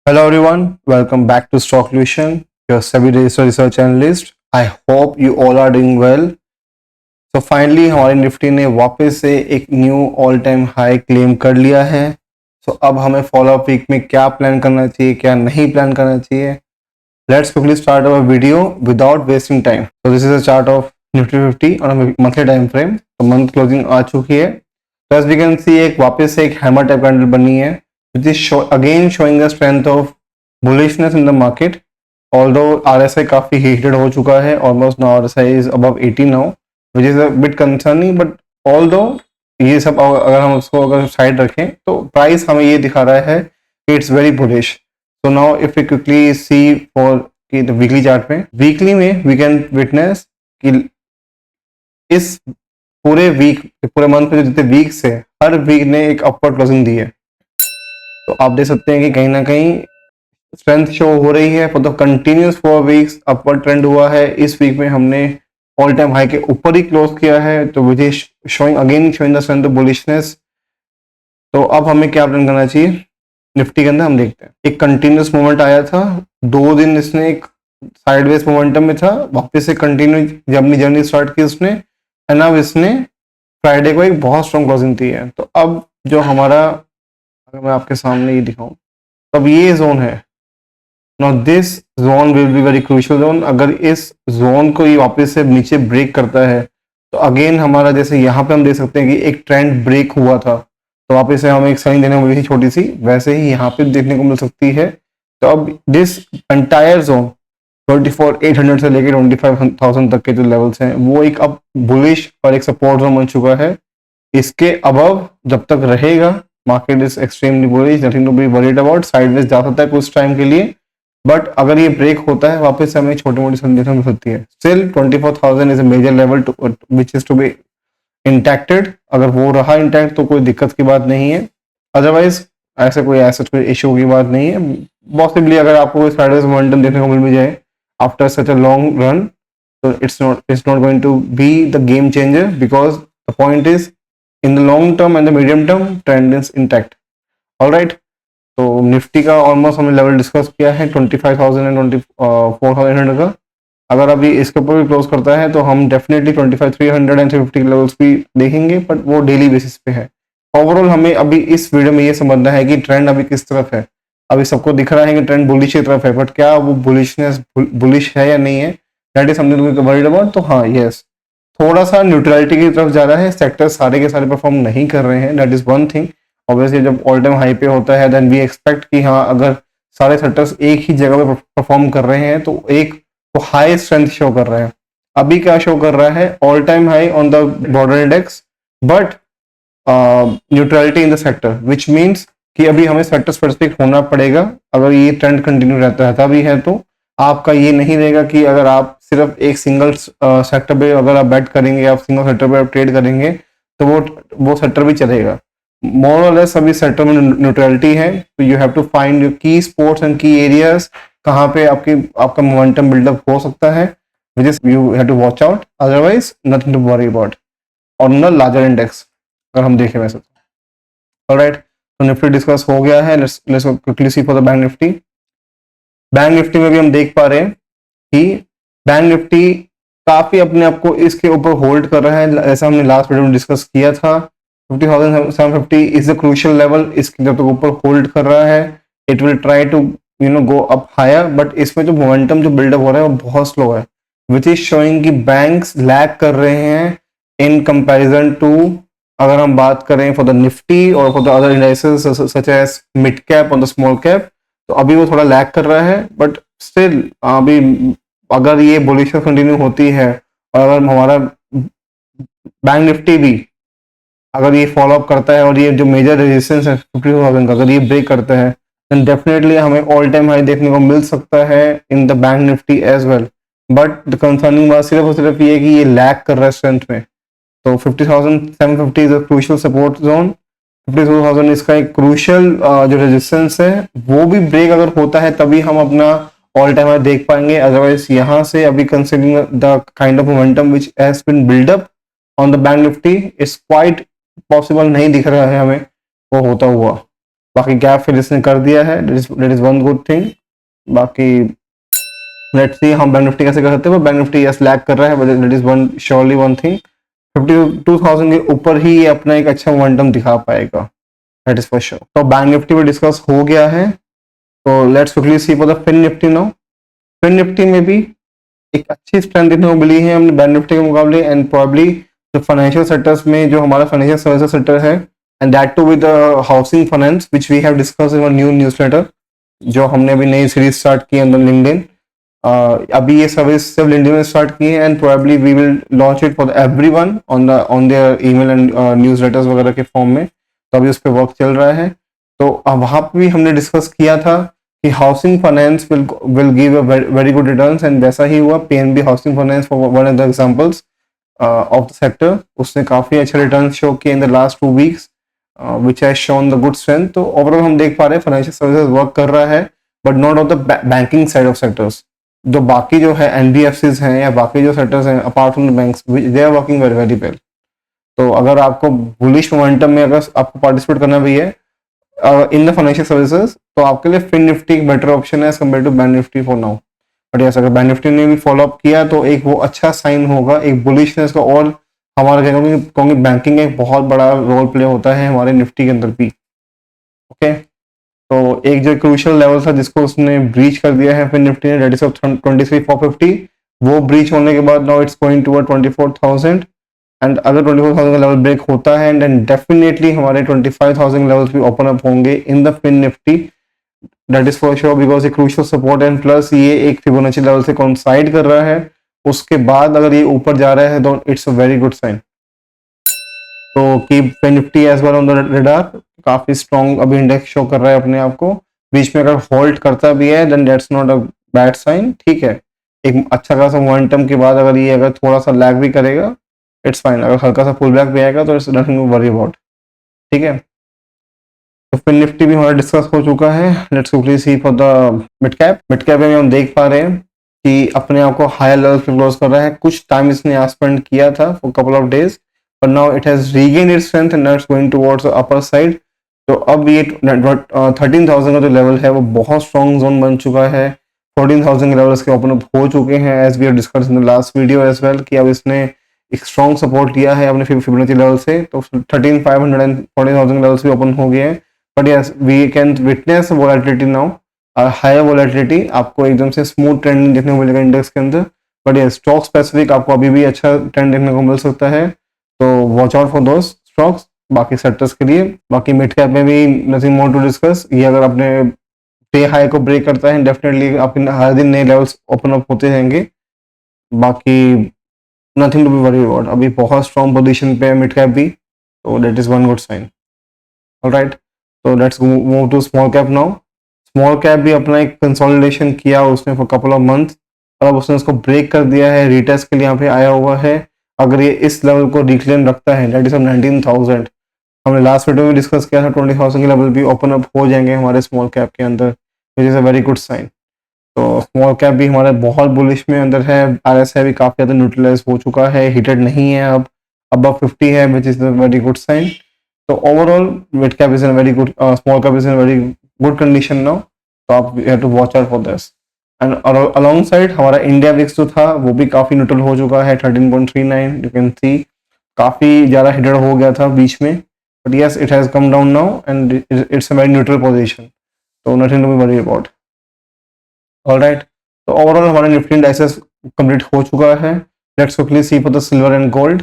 Hello everyone, welcome back to Stock Solution, your SEBI registered research analyst. I hope you all are doing well. So finally हमारी Nifty ने वापस से एक knew all time high claim कर लिया है. So अब हमें फॉलो अप वीक में क्या प्लान करना चाहिए, क्या नहीं प्लान करना चाहिए. Let's quickly start our video without wasting time. So this is a chart of Nifty 50 on a monthly time frame. तो मंथ क्लोजिंग आ चुकी है. So as we can see एक वापस से एक हैमर टाइप कैंडल बनी है, which is again showing the strength of bullishness in the market. Although RSI काफी heated हो चुका है, almost now RSI is above 80 now, which is a bit concerning. But although ये सब अगर हम उसको अगर साइड रखें तो प्राइस हमें ये दिखा रहा है कि it's very bullish. So now if we quickly see for कि the weekly chart में, weekly में we can witness कि इस पूरे मंथ में जो जितने वीक्स है, हर वीक ने एक अपवर्ड क्लोजिंग दी है. तो आप देख सकते हैं कि कहीं ना कहीं स्ट्रेंथ शो हो रही है. For the continuous 4 weeks upward trend हुआ है. इस वीक में हमने ऑल टाइम हाई के ऊपर ही क्लोज किया है, तो which is showing the strength of bullishness. तो अब हमें क्या प्लान करना चाहिए निफ्टी के अंदर, हम देखते हैं. एक कंटिन्यूस मूवमेंट आया था, 2 दिन इसने एक साइडवेज मोमेंटम में था, वापस से कंटिन्यू जब अपनी जर्नी स्टार्ट की उसने, एंड अब इसने फ्राइडे को एक बहुत स्ट्रॉन्ग क्लोजिंग दी है. तो अब जो हमारा, अगर मैं आपके सामने ये दिखाऊं, तब ये जोन है. Now this zone will be very crucial zone. अगर इस जोन को ये वापस से नीचे ब्रेक करता है तो अगेन हमारा, जैसे यहाँ पे हम देख सकते हैं कि एक ट्रेंड ब्रेक हुआ था, तो वापस से हमें एक सेलिंग देने को मिली थी छोटी सी, वैसे ही यहाँ पे देखने को मिल सकती है. तो अब दिस एंटायर जोन 24,800 से लेकर 25,000 तक के जो लेवल्स हैं, वो एक अब बुलिश और एक सपोर्ट जोन बन चुका है. इसके अबव जब तक रहेगा, market is extremely bullish, nothing to be worried about. Sideways जा सकता है कुछ टाइम के लिए, बट अगर ये ब्रेक होता है वापस से हमें छोटी मोटी संदेशा मिल सकती है. Still 24,000 is a major level which is to be intacted. अगर वो रहा इंटैक्ट तो कोई दिक्कत की बात नहीं है, अदरवाइज ऐसा कोई इशू की बात नहीं है. पॉसिबली अगर आपको कोई साइडवेज मोमेंटम देखने को मिल भी जाए after such a long run, तो it's not going to be the game changer, because the point is in the long term and the medium term trend is intact. Alright, तो Nifty का almost हमने level discuss किया है 25,000 and 24,800 का. अगर अभी इसके ऊपर भी क्लोज करता है तो हम डेफिनेटली 25,300 एंड 350 लेवल्स भी देखेंगे, बट वो डेली बेसिस पे है. ओवरऑल हमें अभी इस वीडियो में ये समझना है कि ट्रेंड अभी किस तरफ है. अभी सबको दिख रहा है कि ट्रेंड बुलिश की तरफ है, बट क्या वो बुलिश है या नहीं है, that is something to be worried about. तो हाँ, यस, थोड़ा सा न्यूट्रलिटी की तरफ जा रहा है. सेक्टर सारे के सारे परफॉर्म नहीं कर रहे हैं, that is one thing. Obviously जब ऑल टाइम हाई पे होता है देन वी एक्सपेक्ट कि हाँ, अगर सारे सेक्टर्स एक ही जगह पे परफॉर्म कर रहे हैं तो एक वो हाई स्ट्रेंथ शो कर रहा है. अभी क्या शो कर रहा है, all time high on the border index, but neutrality in the sector, which means कि अभी हमें सेक्टर स्पेसिफिक होना पड़ेगा. अगर ये ट्रेंड कंटिन्यू रहता भी है तो आपका ये नहीं रहेगा कि अगर आप सिर्फ एक सिंगल सेक्टर पे अगर आप बैट करेंगे, आप सिंगल सेक्टर पे आप ट्रेड करेंगे, तो वो सेक्टर भी चलेगा. मोर और लेस सभी सेक्टर में न्यूट्रलिटी है. तो you have to find your key supports and key areas, कहाँ पे आपका मोमेंटम बिल्डअप हो सकता है, which is you have to watch out. Otherwise nothing to worry about on the larger index अगर हम देखें वैसे. ऑलराइट, तो निफ्टी डिस्कस हो गया है. Let's quickly see for the bank Nifty. Bank Nifty में भी हम देख पा रहे हैं कि बैंक निफ्टी काफी अपने आप को इसके ऊपर होल्ड कर रहा है, ऐसा हमने लास्ट वीडियो में डिस्कस किया था. 50,750 इज द क्रूशियल लेवल. इसके जब तक ऊपर होल्ड कर रहा है, it will try to go up higher, but इसमें जो मोमेंटम जो बिल्डअप हो रहा है वो बहुत स्लो है, विच इज शोइंग कि बैंक्स लैग कर रहे हैं इन कंपैरिजन टू, अगर हम बात करें फॉर द निफ्टी और for the other indices such as mid cap और द स्मॉल कैप. तो अभी वो थोड़ा लैग कर रहा है, बट स्टिल अभी अगर ये बुलिशनेस कंटिन्यू होती है और अगर हमारा बैंक निफ्टी भी अगर ये फॉलो अप करता है और ये जो मेजर रेजिस्टेंस है 50,000 का अगर ये ब्रेक करता है, देन डेफिनेटली हमें ऑल टाइम हाई देखने को मिल सकता है in the bank Nifty as well. But the concerning बात सिर्फ और सिर्फ ये कि ये लैग कर रहा है स्ट्रेंथ में. तो 50,750 is a crucial support zone. 52,000 इसका एक क्रूशियल जो रेजिस्टेंस है, वो भी ब्रेक अगर होता है तभी हम अपना ऑल टाइम हाई देख पाएंगे. अदरवाइज यहाँ से अभी considering the kind of momentum which has been build up on the bank Nifty, it's quite possible नहीं दिख रहा है हमें वो होता हुआ. बाकी गैप फिल इसने कर दिया है, that is one good thing. बाकी लेट्स सी हम बैंक निफ्टी कैसे कर सकते हैं। बैंक निफ्टी यस लैग कर रहा है, but that is one surely one thing, 52,000 के ऊपर ही ये अपना एक अच्छा मोमेंटम दिखा पाएगा, दैट इज फॉर श्योर। तो बैंक निफ्टी में डिस्कस हो गया है, तो let's quickly see for the Fin Nifty now. Fin Nifty में भी एक अच्छी स्ट्रेंथ देखने को मिली है हमने बैंक निफ्टी के मुकाबले, एंड प्रॉब्ली जो फाइनेंशियल सेक्टर्स में जो हमारा फाइनेंशियल सर्विसेज सेक्टर है, and that too with housing finance which we have discuss in new newsletter, जो हमने अभी नई सीरीज स्टार्ट की है लिंक्डइन। अभी ये सर्विस सिर्फ लिंक्डइन में स्टार्ट की है, and probably we will launch it for everyone on their email and newsletters वगैरह के फॉर्म में। तो अभी उस पर वर्क चल रहा है। तो वहाँ पे भी हमने डिस्कस किया था कि housing finance will give a very good returns, and वैसा ही हुआ। PNB housing finance for one of the examples of the sector, उसने काफी अच्छे रिटर्न शो किए इन the last 2 weeks, which has shown the good strength. तो overall हम देख पा रहे हैं फाइनेंशियल सर्विसेज वर्क कर रहा है, but not of the banking side of sectors. जो बाकी जो है एनबीएफसीज हैं या बाकी जो सेक्टर्स हैं apart from the banks, they are working very very well. तो अगर आपको बुलिश मोमेंटम में अगर आपको पार्टिसिपेट करना भी है इन द फाइनेंशियल सर्विसेज, तो आपके लिए फिन निफ्टी एक बेटर ऑप्शन है as compare to bank Nifty for now. But yes, अगर बैंक निफ्टी ने भी फॉलो अप किया तो एक वो अच्छा साइन होगा, एक बुलिशनेस का। और हमारा कहूँगी बैंकिंग एक बहुत बड़ा रोल प्ले होता है हमारे निफ्टी के अंदर भी। ओके, तो एक जो क्रूशियल लेवल था जिसको उसने ब्रीच कर दिया है फिन निफ्टी ने, दैट इज 23,450, वो ब्रीच होने के बाद now it's going toward 24,000। And अगर 24,000 का लेवल ब्रेक होता है, एंड डेफिनेटली हमारे 25,000 लेवल्स भी ओपन अप होंगे in the Fin Nifty, that is for sure, because ये क्रूशियल सपोर्ट एंड प्लस ये एक फिबोनाची लेवल से कोइंसाइड कर रहा है। उसके बाद अगर ये ऊपर जा रहा है तो it's a very good sign. तो keep Fin Nifty as well on the radar. काफी स्ट्रॉन्ग अभी इंडेक्स शो कर रहा है अपने आप को। बीच में अगर होल्ड करता भी है then that's not a bad sign, ठीक है। एक अच्छा खासा मोमेंटम के बाद अगर ये अगर थोड़ा सा लैग भी करेगा, इट्स फाइन। अगर हल्का सा पुल बैक भी आएगा तो it's nothing to worry about, ठीक है। तो फिन निफ्टी भी हमारा डिस्कस हो चुका है। Let's quickly see for the mid cap. Mid cap में हम देख पा रहे हैं कि अपने आप को हायर लेवल पे क्लोज कर रहा है। कुछ टाइम इसने यहाँ स्पेंड किया था for couple of days, but now it has regained its strength and now it's going towards the upper side। तो अब ये 13,000 का जो लेवल है वो बहुत स्ट्रॉन्ग जोन बन चुका है। 14,000 के लेवल्स के ओपन अप हो चुके हैं as we have discussed in the last video as well, कि अब इसने एक स्ट्रॉन्ग सपोर्ट लिया है अपने फिबोनाची लेवल से। तो 13,500 एंड 14,000 लेवल्स भी ओपन हो गए हैं। But yes, we can witness volatility now, higher volatility. आपको एकदम से स्मूथ ट्रेंड देखने को मिलेगा इंडेक्स के अंदर। बट यस, स्टॉक स्पेसिफिक आपको अभी भी अच्छा ट्रेंड देखने को मिल सकता है, तो watch out for those stocks. बाकी सेक्टर्स के लिए, बाकी मिड कैप में भी नथिंग मोर टू डिस्कस। ये अगर अपने डे हाई को ब्रेक करता है डेफिनेटली आपके हर दिन नए लेवल्स ओपन अप होते रहेंगे। बाकी nothing to be worry about. अभी बहुत स्ट्रॉन्ग पोजीशन पे है मिड कैप भी, तो that is one good sign. Alright, तो let's move to small cap now. Small cap भी अपना एक कंसोलिडेशन किया उसने फॉर कपल ऑफ मंथ, और अब उसने उसको ब्रेक कर दिया है। रिटेस्ट के लिए यहाँ पे आया हुआ है। अगर ये इस लेवल को रिक्लेम रखता है, दैट इज 19,000, हमने लास्ट वीडियो में डिस्कस किया था 20,000 के लेवल भी ओपन अप हो जाएंगे हमारे स्मॉल कैप के अंदर, which is a very good sign. तो स्मॉल कैप भी हमारे बहुत बुलिश में अंदर है। आरएसआई भी काफी ज्यादा न्यूट्रलाइज हो चुका है, हिटेड नहीं है अब, अबव 50 है, which is a very good sign. तो overall mid cap is in very good, small cap is in very good condition now. तो आप have to watch out for this. And along side हमारा India VIX जो था वो भी काफी neutral हो चुका है, 13.39। यू कैन सी काफी ज्यादा हिटेड हो गया था बीच में, but yes it has come down now and it's a very neutral position, तो nothing to be worry about. Alright, तो ओवरऑल हमारा निफ्टी इंडेक्सेस कंप्लीट हो चुका है। Let's quickly see for the silver and gold.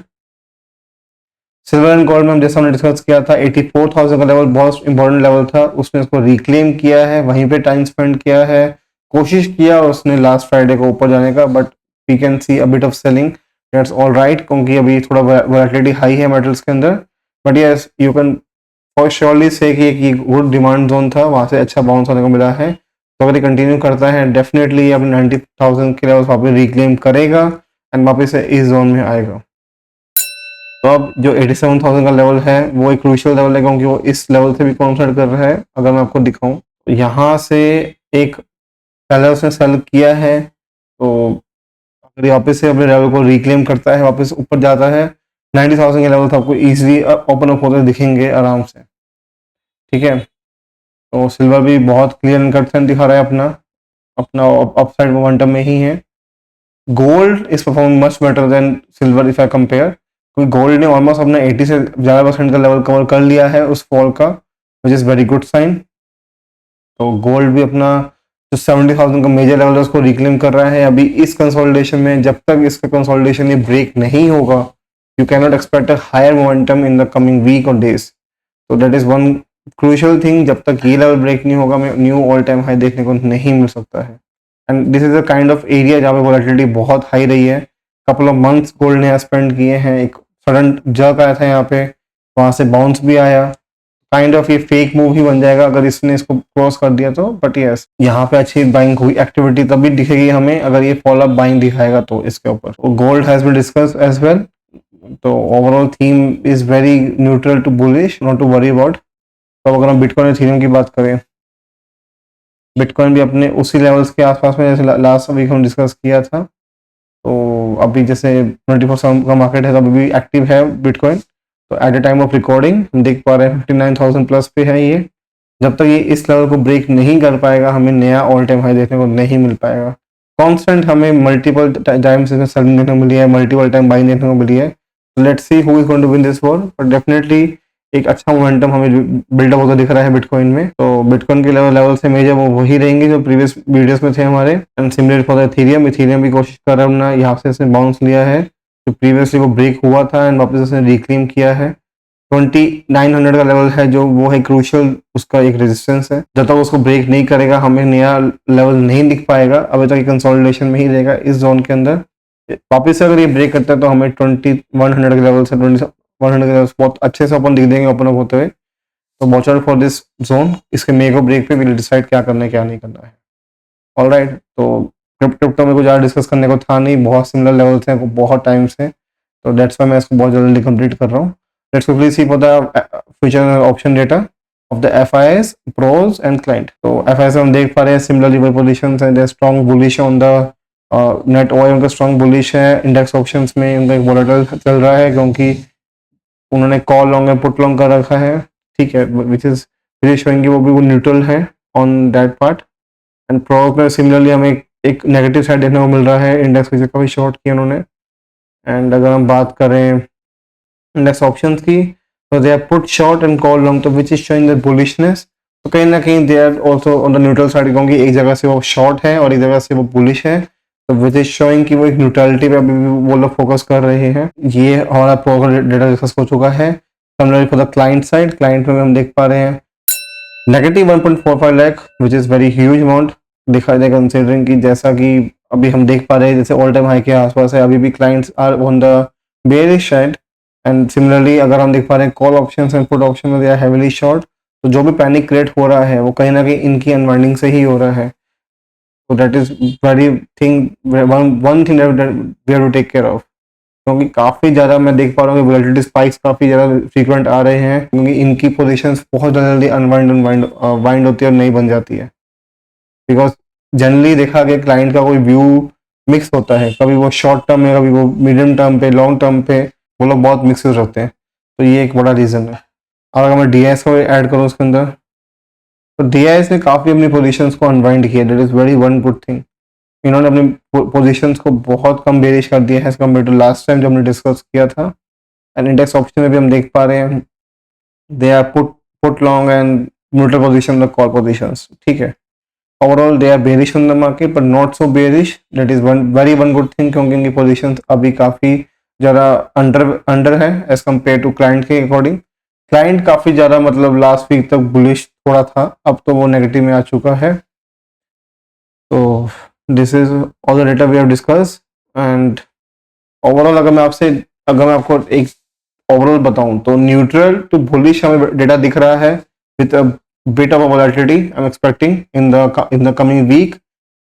Silver and gold में हम जैसा हमने डिस्कस किया था 84,000 का लेवल बहुत इंपॉर्टेंट लेवल था, उसने उसको रिक्लेम किया है, वहीं पे टाइम स्पेंड किया है, कोशिश किया उसने लास्ट फ्राइडे को ऊपर जाने का, but we can see a bit of selling, that's all right, क्योंकि अभी थोड़ा वोलेटिलिटी हाई है मेटल्स के अंदर। But yes, you can for surely say कि एक गुड डिमांड जोन था, वहां से अच्छा बाउंस होने को मिला है। तो अगर ये कंटिन्यू करता है डेफिनेटली ये अपने 90,000 के लेवल वापस रिक्लेम करेगा एंड वापस से इस जोन में आएगा। तो अब जो 87,000 का लेवल है वो एक क्रूशियल लेवल है, क्योंकि वो इस लेवल से भी कॉन्सर्ट कर रहा है। अगर मैं आपको दिखाऊं तो यहाँ से एक पहले उसने सेल किया है, तो अगर ये वापस से अपने लेवल को रिक्लेम करता है, वापस ऊपर जाता है 90,000 के लेवल तो आपको इजीली ओपन अप होते दिखेंगे आराम से, ठीक है। तो सिल्वर भी बहुत क्लियर एंड कट दिखा रहा है अपना अपना अपसाइड मोमेंटम में ही है। Gold is performing much better than silver if I compare, क्योंकि गोल्ड ने ऑलमोस्ट अपना 80 से ज़्यादा परसेंट का लेवल कवर कर लिया है उस फॉल का, which is very good sign. तो गोल्ड भी अपना जो 70,000 का मेजर लेवल है उसको रिक्लेम कर रहा है अभी इस कंसोलिडेशन में। जब तक इसका कंसोलिडेशन ये ब्रेक नहीं होगा, you can not expect a higher momentum in the coming week और डेज। तो that is one crucial thing, जब तक ये लेवल ब्रेक नहीं होगा हमें न्यू ऑल टाइम हाई देखने को नहीं मिल सकता है। And this is a kind of area जहाँ पे वोलेटिलिटी बहुत हाई रही है। कपल ऑफ मंथ्स गोल्ड ने स्पेंड किए हैं, एक सडन जर्क आया था यहाँ पे, वहां से बाउंस भी आया। काइंड ऑफ ये फेक मूव ही बन जाएगा अगर इसने इसको क्रॉस कर दिया तो, बट यस यहाँ पे अच्छी बाइंग हुई, एक्टिविटी तभी दिखेगी हमें अगर ये फॉलो अप बाइंग दिखाएगा तो इसके ऊपर। Gold has been discuss as well, तो overall theme is very neutral to bullish, not to worry about. तो अगर हम बिटकॉइन एथेरियम की बात करें, बिटकॉइन भी अपने उसी लेवल्स के आसपास में जैसे लास्ट वीक हम डिस्कस किया था। तो अभी जैसे 24/7 का मार्केट है तो अभी भी एक्टिव है बिटकॉइन। तो at the time of recording हम देख पा रहे हैं 59,000 प्लस पे है ये। जब तक ये इस लेवल को ब्रेक नहीं कर पाएगा हमें नया ऑल टाइम हाई देखने को नहीं मिल पाएगा। कांस्टेंट हमें मल्टीपल टाइम्स इसमें सेलिंग देखने को मिली है, मल्टीपल टाइम बाइंग देखने को मिली है। Let's see who is going to win this war, but definitely एक अच्छा मोमेंटम हमें बिल्डअप होता दिख रहा है बिटकॉइन में। तो बिटकॉइन के लेवल से मेजर वो वही रहेंगे जो प्रीवियस वीडियोस में थे हमारे। And similar for Ethereum, Ethereum भी कोशिश कर रहा है अपना, यहाँ से इसने बाउंस लिया है जो प्रीवियसली वो ब्रेक हुआ था एंड वापस इसने रिक्लेम किया है। 2900 का लेवल है जो वो है क्रूशियल, उसका एक रेजिस्टेंस है। जब तक उसको ब्रेक नहीं करेगा हमें नया लेवल नहीं दिख पाएगा, अभी तक कंसोलिडेशन में ही रहेगा इस जोन के अंदर। वापस से अगर ये ब्रेक करता है तो हमें 2100 के लेवल से 2100 के लेवल बहुत अच्छे से अपन दिख देंगे ओपन अप होते हुए। तो watch out for this zone, इसके मेक और ब्रेक पे विल डिसाइड क्या करना है क्या नहीं करना है। ऑलराइट, तो क्रिप्टो में कुछ ज़्यादा डिस्कस करने को था नहीं, बहुत सिमिलर लेवल्स हैं बहुत टाइम से, तो दैट्स वाई मैं इसको बहुत जल्दी कंप्लीट कर रहा हूँ। Let's quickly see for the future option data of the FIS, pros and client. तो FIS हम देख पा रहे हैं सिमिलरली वही पोजीशंस हैं, strong bullish on the net OI, उनका स्ट्रॉन्ग बुलिश है। इंडेक्स ऑप्शंस में उनका एक वोलेटाइल चल रहा है क्योंकि उन्होंने call long and put long कर रखा है, ठीक है, विच इज शोइंग वो भी वो न्यूट्रल है on that part. And pros में सिमिलरली हमें एक नेगेटिव साइड देखने को मिल रहा है, इंडेक्स वजह काफी शॉर्ट किया उन्होंने। एंड अगर हम बात करें इंडेक्स ऑप्शंस की, तो they are put short and call long, तो which is showing the bullishness. तो कहीं ना कहीं they are also on the neutral side, क्योंकि एक जगह से वो शॉर्ट है और एक जगह से वो बुलिश है, तो विच इज शोइंग कि वो एक न्यूट्रलिटी पे अभी भी वो लोग फोकस कर रहे हैं। ये हमारा प्रोग्राम डेटा डिस्कस हो चुका है। Similarly for the client side, client में हम देख पा रहे हैं negative 1.45 lakh, which is very huge amount दिखाई दे, कंसिडरिंग कि जैसा कि अभी हम देख पा रहे हैं जैसे ऑल टाइम हाई के आसपास है, अभी भी clients are on the bearish side. And similarly अगर हम देख पा रहे हैं call options and put option में दे आर हेवीली शॉर्ट, तो जो भी पैनिक क्रिएट हो रहा है वो कहीं ना कहीं इनकी अनवाइंडिंग से ही हो रहा है। तो that is very thing, one thing we have to take care of, क्योंकि काफी ज्यादा मैं देख पा रहा हूँ कि वोलेटिलिटी स्पाइक्स काफी ज्यादा फ्रीक्वेंट आ रहे हैं, क्योंकि इनकी पोजीशंस बहुत जल्दी वाइंड होती है और नहीं बन जाती है। बिकॉज जनरली देखा गया क्लाइंट का कोई व्यू मिक्स होता है, कभी वो शॉर्ट टर्म में, कभी वो मीडियम टर्म पे, लॉन्ग टर्म पे, वो लोग बहुत मिक्सेस रखते हैं। तो ये एक बड़ा रीज़न है। और अगर मैं DIS को ऐड करूँ उसके अंदर, तो DIS ने काफ़ी अपनी पोजीशंस को अनवाइंड किया, that is very one good thing. इन्होंने अपनी पोजीशंस को बहुत कम बेरिश कर दिया है as compare to last time जब हमने डिस्कस किया था। एंड इंडेक्स ऑप्शन में भी हम देख पा रहे हैं they are put long and neutral position the call positions, ठीक है। Overall they are bearish on the market but not so bearish, that is one good thing, क्योंकि इनकी पोजीशंस अभी काफ़ी ज़्यादा अंडर है एज कम्पेयर टू क्लाइंट के according. Client काफ़ी ज़्यादा मतलब लास्ट वीक तक बुलिश थोड़ा था, अब तो वो नेगेटिव में आ चुका है। तो this is all the data we have discuss. And overall अगर मैं आपको एक ओवरऑल बताऊं तो न्यूट्रल टू बुलिश हमें डेटा दिख रहा है with a bit of volatility I am expecting in the coming week.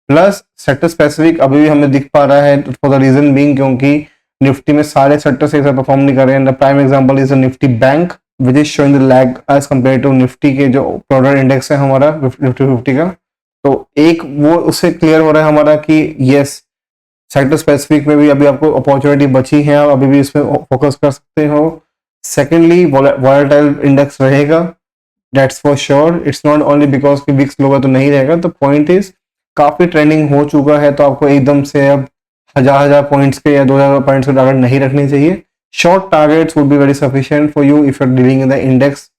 Plus sector specific अभी भी हमें दिख पा रहा है फॉर द रीजन बीइंग क्योंकि निफ्टी में सारे सेक्टर से परफॉर्म नहीं कर रहे हैं। The prime example is the Nifty bank which is showing the lag as compare to Nifty के जो प्रोडक्ट इंडेक्स है हमारा निफ्टी 50 का। तो एक वो उससे क्लियर हो रहा है हमारा कि यस सेक्टर स्पेसिफिक में भी अभी आपको अपॉर्चुनिटी बची है, आप अभी भी इसमें फोकस कर सकते हो। सेकेंडली वॉलेटाइल इंडेक्स रहेगा, that's for sure. It's not only because कि विक्स लोग तो नहीं रहेगा। द पॉइंट इज काफी ट्रेंडिंग हो चुका है, तो आपको एकदम से अब हजार पॉइंट्स के या 2000 पॉइंट्स के टारगेट नहीं रखने चाहिए। Short targets would be very sufficient for you if you are dealing in the index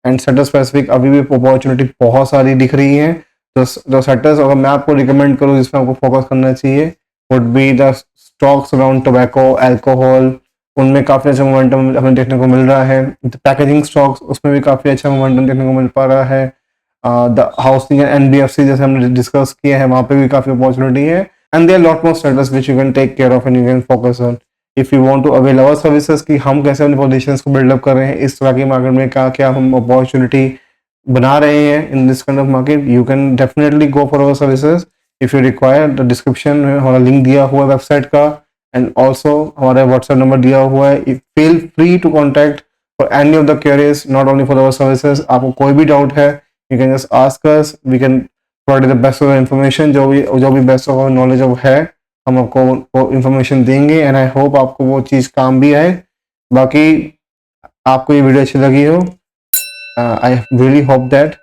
and sector specific. अभी भी अपॉर्चुनिटी बहुत सारी दिख रही है। तो जो सेक्टर्स अगर मैं आपको रिकमेंड करूँ जिसमें आपको फोकस करना चाहिए would be the stocks around tobacco, alcohol, उनमें काफी अच्छा मोमेंटम हमें देखने को मिल रहा है। पैकेजिंग स्टॉक्स उसमें भी काफी अच्छा मोमेंटम देखने को मिल पा रहा है। द हाउसिंग एंड एनबीएफसी जैसे हमने डिस्कस किया है, वहां पे भी काफी अपॉर्चुनिटी है। And there lot more status which you can take care of and you can focus on if you want to avail our services कि हम कैसे अपने पोजीशंस को बिल्डअप कर रहे हैं इस तरह की मार्केट में, क्या क्या हम अपॉर्चुनिटी बना रहे हैं in this kind of market. You can definitely go for our services if you require. The description में हमारा लिंक दिया हुआ है वेबसाइट का एंड ऑल्सो हमारा व्हाट्सएप नंबर दिया हुआ है। Feel free to contact for any of the queries, not only for our services. आपको कोई भी डाउट है you can just ask us, we can provide the best of information. जो भी बेस्ट ऑफ नॉलेज है हम आपको वो इन्फॉर्मेशन देंगे एंड आई होप आपको वो चीज़ काम भी आए। बाकी आपको ये वीडियो अच्छी लगी हो, I really hope that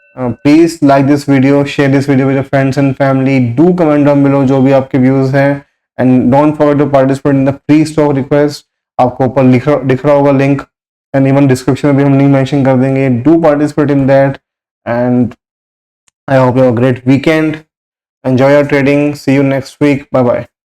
please like this video, share this video with your friends and family. Do comment down below जो भी आपके views हैं and don't forget to participate in the free stock request. आपको ऊपर दिख रहा होगा link and even description में भी हम लिंक मेंशन कर देंगे। Do participate in that and I hope you have a great weekend. Enjoy your trading. See you next week. Bye bye.